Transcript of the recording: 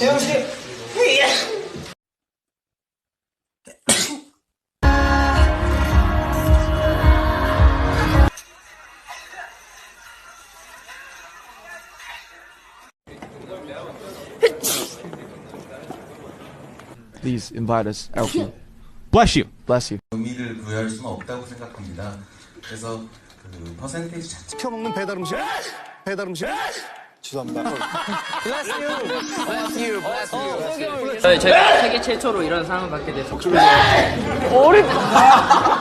재영 씨. Please invite us, Alfie. Bless you. Bless you. 의미를 부여할 수는 없다고 생각합니다. 그래서 그 퍼센테이지 자체 시켜먹는 배달 음식. 배달 음식. 죄송합니다. 제가 세계 최초로 이런 상을 받게 돼서 어리다.